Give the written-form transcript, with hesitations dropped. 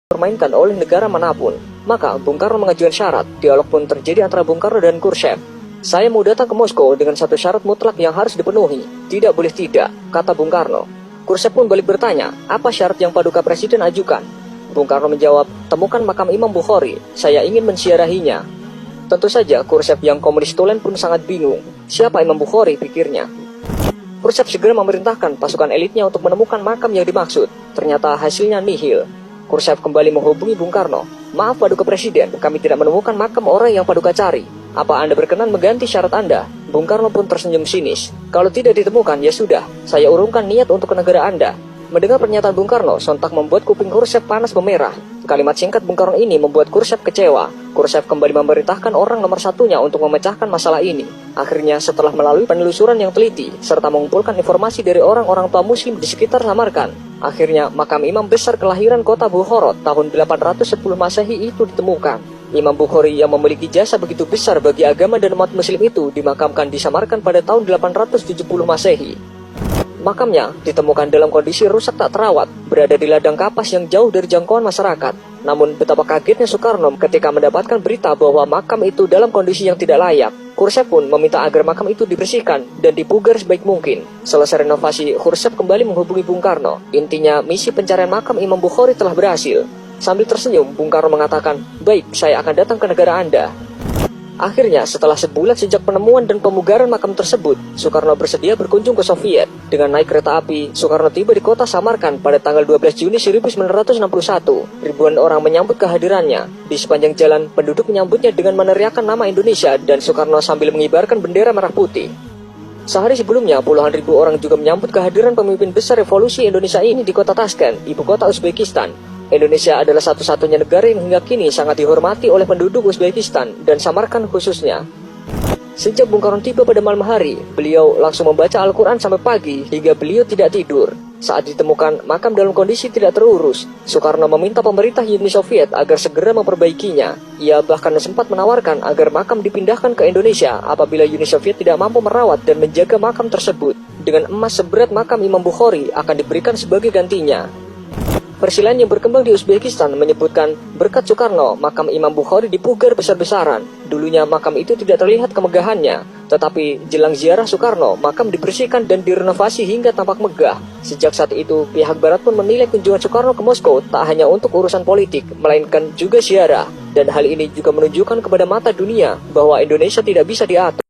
dipermainkan oleh negara manapun. Maka Bung Karno mengajukan syarat. Dialog pun terjadi antara Bung Karno dan Khrushchev. Saya mau datang ke Moskow dengan satu syarat mutlak yang harus dipenuhi. Tidak boleh tidak, kata Bung Karno. Khrushchev pun balik bertanya, apa syarat yang Paduka Presiden ajukan? Bung Karno menjawab, temukan makam Imam Bukhari, saya ingin menziarahinya. Tentu saja Khrushchev yang komunis tulen pun sangat bingung. Siapa Imam Bukhari, pikirnya. Khrushchev segera memerintahkan pasukan elitnya untuk menemukan makam yang dimaksud. Ternyata hasilnya nihil. Khrushchev kembali menghubungi Bung Karno. Maaf Paduka Presiden, kami tidak menemukan makam orang yang Paduka cari. Apa Anda berkenan mengganti syarat Anda? Bung Karno pun tersenyum sinis. Kalau tidak ditemukan, ya sudah, saya urungkan niat untuk ke negara Anda. Mendengar pernyataan Bung Karno, sontak membuat kuping Khrushchev panas memerah. Kalimat singkat Bung Karno ini membuat Khrushchev kecewa. Khrushchev kembali memerintahkan orang nomor satunya untuk memecahkan masalah ini. Akhirnya, setelah melalui penelusuran yang teliti, serta mengumpulkan informasi dari orang-orang tua muslim di sekitar Samarkand, akhirnya makam imam besar kelahiran kota Bukhara tahun 810 Masehi itu ditemukan. Imam Bukhari yang memiliki jasa begitu besar bagi agama dan umat muslim itu dimakamkan di Samarkand pada tahun 870 Masehi. Makamnya ditemukan dalam kondisi rusak tak terawat, berada di ladang kapas yang jauh dari jangkauan masyarakat. Namun betapa kagetnya Soekarno ketika mendapatkan berita bahwa makam itu dalam kondisi yang tidak layak. Khrushchev pun meminta agar makam itu dibersihkan dan dipugar sebaik mungkin. Selesai renovasi, Khrushchev kembali menghubungi Bung Karno. Intinya, misi pencarian makam Imam Bukhari telah berhasil. Sambil tersenyum, Bung Karno mengatakan, baik, saya akan datang ke negara Anda. Akhirnya, setelah sebulan sejak penemuan dan pemugaran makam tersebut, Soekarno bersedia berkunjung ke Soviet. Dengan naik kereta api, Soekarno tiba di kota Samarkand pada tanggal 12 Juni 1961. Ribuan orang menyambut kehadirannya. Di sepanjang jalan, penduduk menyambutnya dengan meneriakkan nama Indonesia dan Soekarno sambil mengibarkan bendera merah putih. Sehari sebelumnya, puluhan ribu orang juga menyambut kehadiran pemimpin besar revolusi Indonesia ini di kota Tashkent, ibu kota Uzbekistan. Indonesia adalah satu-satunya negara yang hingga kini sangat dihormati oleh penduduk Uzbekistan dan Samarkand khususnya. Sejak Bung Karno tiba pada malam hari, beliau langsung membaca Al-Quran sampai pagi hingga beliau tidak tidur. Saat ditemukan makam dalam kondisi tidak terurus, Soekarno meminta pemerintah Uni Soviet agar segera memperbaikinya. Ia bahkan sempat menawarkan agar makam dipindahkan ke Indonesia apabila Uni Soviet tidak mampu merawat dan menjaga makam tersebut. Dengan emas seberat makam Imam Bukhari akan diberikan sebagai gantinya. Versi lain yang berkembang di Uzbekistan menyebutkan berkat Soekarno, makam Imam Bukhari dipugar besar-besaran. Dulunya makam itu tidak terlihat kemegahannya, tetapi jelang ziarah Soekarno, makam dibersihkan dan direnovasi hingga tampak megah. Sejak saat itu, pihak Barat pun menilai kunjungan Soekarno ke Moskow tak hanya untuk urusan politik, melainkan juga ziarah. Dan hal ini juga menunjukkan kepada mata dunia bahwa Indonesia tidak bisa diatur.